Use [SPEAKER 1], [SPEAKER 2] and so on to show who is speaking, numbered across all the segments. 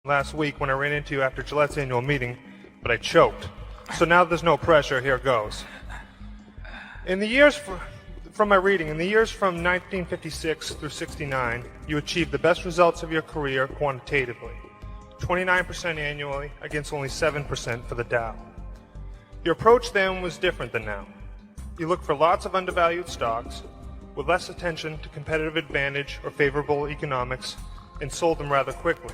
[SPEAKER 1] last week when I ran into you after Gillette's annual meeting, but I choked. So now there's no pressure, here goes. In the years, from my reading, in the years from 1956 through 69, you achieved the best results of your career quantitatively, 29% annually against only 7% for the Dow. Your approach then was different than now. You looked for lots of undervalued stocks with less attention to competitive advantage or favorable economics and sold them rather quickly.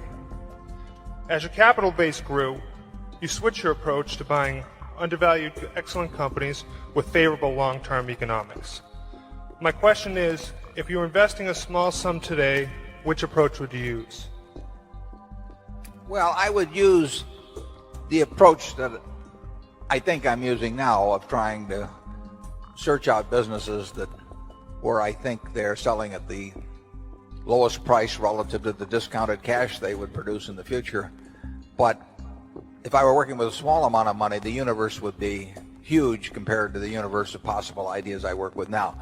[SPEAKER 1] As your capital base grew, you switched your approach to buying undervalued excellent companies with favorable long-term economics. My question is, if you were investing a small sum today, which approach would you use?
[SPEAKER 2] Well, I would use the approach that I think I'm using now of trying to search out businesses that where I think they're selling at the lowest price relative to the discounted cash they would produce in the future. But if I were working with a small amount of money, the universe would be huge compared to the universe of possible ideas I work with now.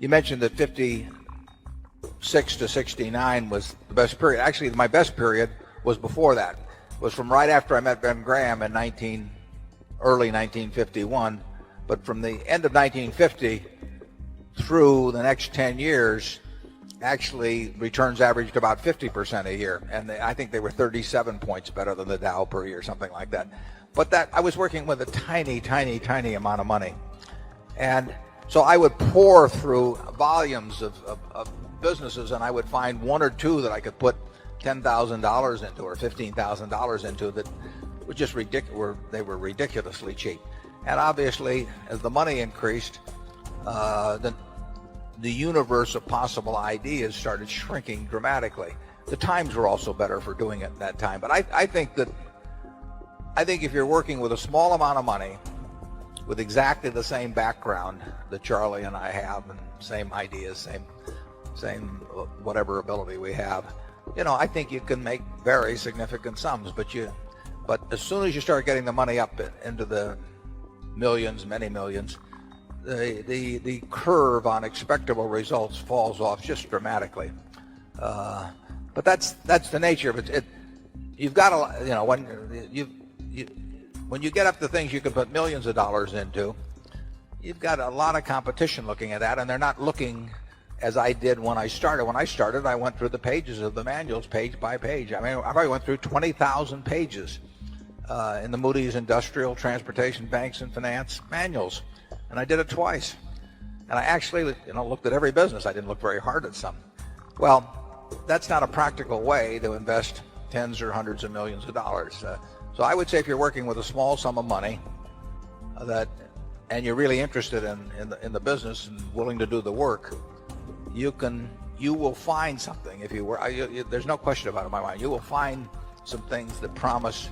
[SPEAKER 2] You mentioned that 56 to 69 was the best period. Actually, my best period was before that. It was from right after I met Ben Graham in early 1951. But from the end of 1950 through the next 10 years, actually returns averaged about 50% a year, and I think they were 37 points better than the Dow per year, something like that. But that I was working with a tiny amount of money, and so I would pour through volumes of businesses, and I would find one or two that I could put $10,000 into or $15,000 into that were just ridiculous. They were ridiculously cheap, and obviously as the money increased, the universe of possible ideas started shrinking dramatically. The times were also better for doing it at that time. But I think if you're working with a small amount of money, with exactly the same background that Charlie and I have, and same ideas, same whatever ability we have, I think you can make very significant sums. But as soon as you start getting the money up into the millions, many millions, the curve on expectable results falls off just dramatically. But that's the nature of it. You've got to, when you get up to things you can put millions of dollars into, you've got a lot of competition looking at that, and they're not looking as I did when I started. When I started, I went through the pages of the manuals page by page. I mean, I probably went through 20,000 pages in the Moody's Industrial, Transportation, Banks, and Finance manuals. And I did it twice. And I actually, looked at every business. I didn't look very hard at some. Well, that's not a practical way to invest tens or hundreds of millions of dollars. So I would say if you're working with a small sum of money and you're really interested in the business and willing to do the work, you will find something. If you were, there's no question about it in my mind. You will find some things that promise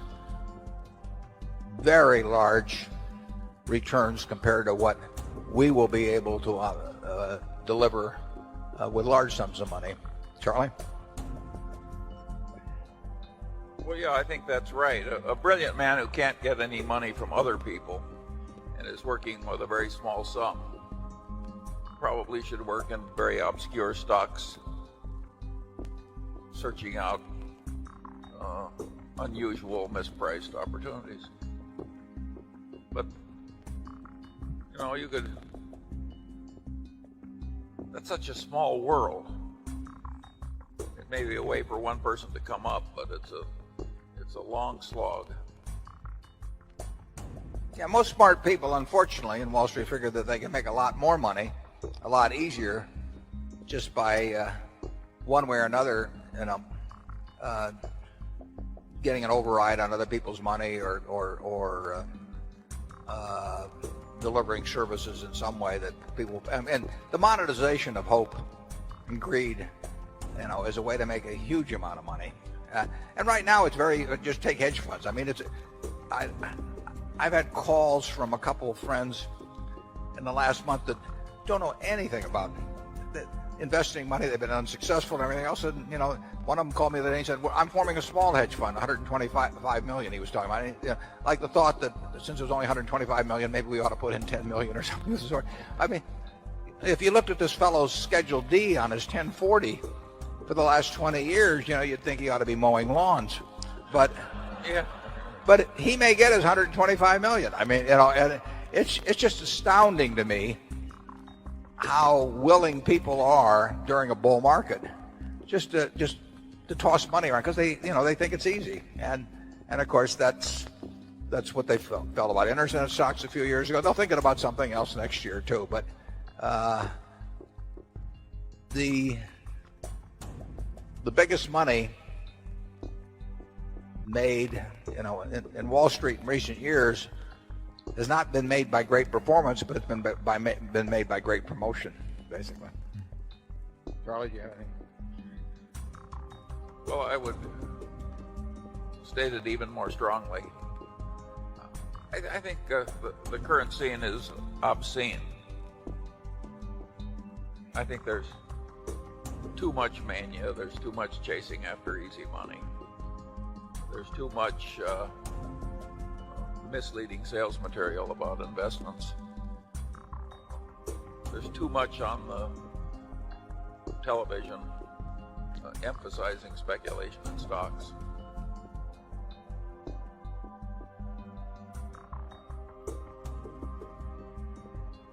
[SPEAKER 2] very large returns compared to what we will be able to deliver with large sums of money. Charlie?
[SPEAKER 3] Well, yeah, I think that's right. A brilliant man who can't get any money from other people and is working with a very small sum probably should work in very obscure stocks, searching out unusual, mispriced opportunities. But that's such a small world. It may be a way for one person to come up, but it's a long slog.
[SPEAKER 2] Yeah, most smart people, unfortunately, in Wall Street figure that they can make a lot more money, a lot easier, just by one way or another, getting an override on other people's money or delivering services in some way that people, and the monetization of hope and greed, is a way to make a huge amount of money. And right now it's just take hedge funds. I mean, I've had calls from a couple of friends in the last month that don't know anything about investing money. They've been unsuccessful and everything else. And one of them called me the other day and said, well, I'm forming a small hedge fund, 125 million. He was talking about, like the thought that since it was only 125 million, maybe we ought to put in 10 million or something of the sort. I mean, if you looked at this fellow's Schedule D on his 1040 for the last 20 years, you'd think he ought to be mowing lawns. but
[SPEAKER 3] Yeah.
[SPEAKER 2] but he may get his 125 million. I mean, and it's just astounding to me how willing people are during a bull market just to toss money around because they think it's easy. And of course that's what they felt about internet stocks a few years ago. They'll think about something else next year too. But the biggest money made, in Wall Street in recent years has not been made by great performance, but it's been made by great promotion, basically. Charlie, do you have anything?
[SPEAKER 3] Well, I would state it even more strongly. I think the current scene is obscene. I think there's too much mania. There's too much chasing after easy money. There's too much misleading sales material about investments. There's too much on the television emphasizing speculation in stocks.